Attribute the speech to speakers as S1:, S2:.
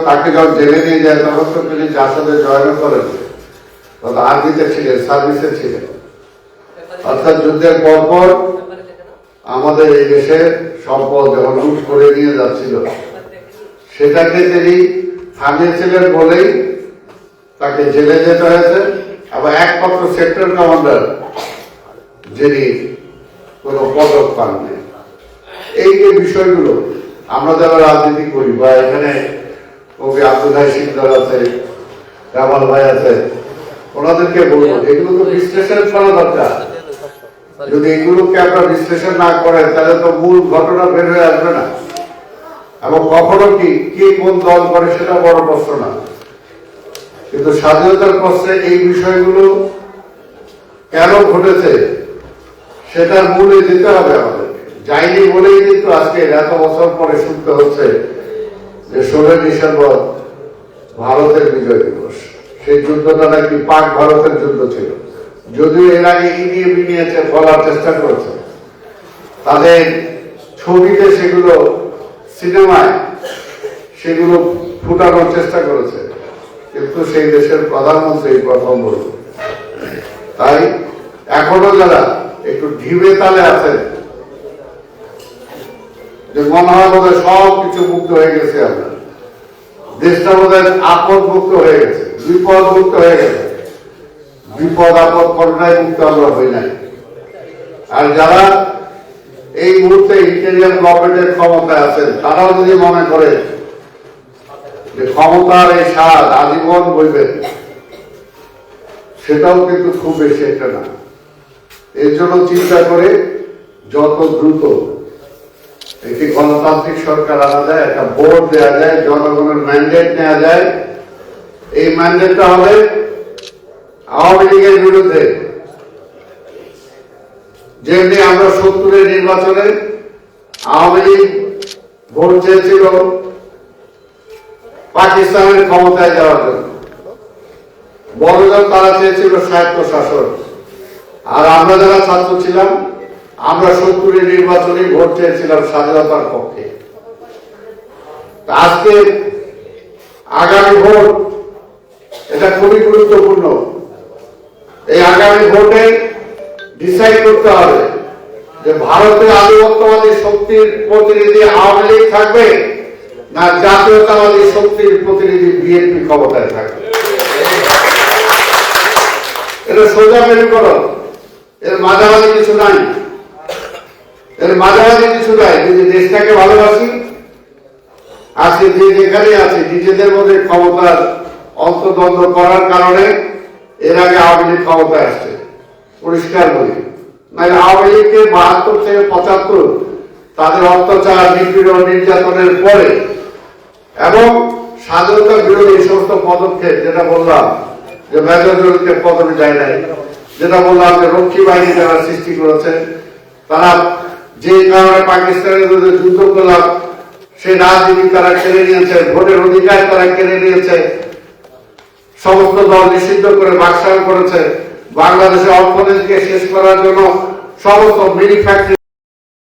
S1: তাকে যখন জেলে নিয়ে যায় তখন তো তিনি যার সাথে জয়েন করেন আর্মিতে ছিলেন, সার্ভিসে ছিলেন। অর্থাৎ যুদ্ধের পরপর আমাদের এই দেশের সম্পদ যখন লুট করে নিয়ে যাচ্ছিল সেটাকে তিনি থামিয়েছিলেন বলেই তাকে জেলে যেতে হয়েছে। আবার একমাত্র সেক্টর কমান্ডার যিনি কোনো পদক পাননি। এই যে বিষয়গুলো আমরা যারা রাজনীতি করি বা এখানে কবি আব্দুল হাই সিকদার আছে, কামাল ভাই আছে, ওনাদেরকে বলবো এগুলো তো বিশ্লেষণ করা দরকার। যদি এগুলোকে আপনারা বিশ্লেষণ না করেন তাহলে তো মূল ঘটনা বের হয়ে আসবে না, এবং কখনো কি কোন দল করে সেটা বড় প্রশ্ন না। কিন্তু স্বাধীনতার প্রশ্নে এই বিষয়গুলো কেন ঘটেছে সেটার মূলে দিতে হবে আমাদেরকে। যাইনি বলেই কিন্তু আজকে এত বছর পরে শুনতে হচ্ছে যে 16 ডিসেম্বর ভারতের বিজয় দিবস। সেই যুদ্ধটা নাকি পাক ভারতের যুদ্ধ ছিল, যদিও এর আগে ইনিয়ে বিনিয়েছে বলার চেষ্টা করেছে, তাদের ছবিতে সেগুলো, সিনেমায় সেগুলো ফুটানোর চেষ্টা করেছে, কিন্তু সেই দেশের প্রধানমন্ত্রী প্রথম বলল। তাই এখনো যারা একটু ঢিবে তালে আছেন যে মনে হয় বোধহয় সব কিছু মুক্ত হয়ে গেছে, আপনার দেশটা বোধহয় আপদ মুক্ত হয়ে গেছে, বিপদ মুক্ত হয়ে গেছে, বিপদ আপদ করোনায় মুক্ত আমরা হই নাই। আর যারা এই মুহূর্তে ইন্টেরিয়াম গভর্নমেন্টের ক্ষমতায় আছেন তারাও যদি মনে করে যে ক্ষমতার এই স্বাদ আজীবন বইবেন, সেটাও কিন্তু খুব বেশি একটা না। এর জন্য চিন্তা করে যত দ্রুত একটি গণতান্ত্রিক সরকার আনা যায়, একটা ভোট দেওয়া যায়, জনগণের ম্যান্ডেট নেওয়া যায়। এই ম্যান্ডেটটা হবে আওয়ামী লীগের বিরুদ্ধে। যেমনি আমরা 70-এর নির্বাচনে আওয়ামী লীগ ভোট চেয়েছিল পাকিস্তানের ক্ষমতায় যাওয়ার জন্য, বড়জন তারা চেয়েছিল স্বায়ত্ত শাসন, আর আমরা যারা ছাত্র ছিলাম আমরা 70-এর নির্বাচনে ভোট চেয়েছিলাম স্বাধীনতার পক্ষে। আজকে আগামী ভোট এটা খুবই গুরুত্বপূর্ণ। এই আগামী ভোটে ডিসাইড করতে হবে যে ভারতের আধিপত্যবাদী শক্তির প্রতিনিধি আওয়ামী লীগ থাকবে না জাতীয়তাবাদী শক্তির প্রতিনিধি বিএনপি ক্ষমতায় থাকবে। এটা সোজা বের করো, এর মাঝামাঝি কিছু নাই, এর মাঝামাঝি কিছু নাই। যদি দেশটাকে ভালোবাসি, আজকে যে যেখানে আছে নিজেদের মধ্যে ক্ষমতার অন্তর্দ্বন্দ্ব করার কারণে এর আগে আওয়ামী লীগ ক্ষমতায় আসছে, পরিষ্কার বলি। মানে আওয়ামী লীগকে 72 থেকে 75 তাদের অত্যাচার, নিপীড়ন, নির্যাতনের পরে এবং স্বাধীনতা বিরোধী সমস্ত পদক্ষেপ, যেটা বললাম যে মেজর জেনারেলকে পদবি দেয় নাই, যেটা বললাম যে রক্ষী বাহিনী যারা সৃষ্টি করেছে, তারা যে কারণে পাকিস্তানের বিরুদ্ধে যুদ্ধ করলাম সেই রাজনীতি তারা কেড়ে নিয়েছে, ভোটের অধিকার তারা কেড়ে নিয়েছে, সমস্ত দল নিষিদ্ধ করে বাকশাল করেছে, বাংলাদেশের অর্থনীতিকে শেষ করার জন্য সমস্ত মিল ফ্যাক্টরি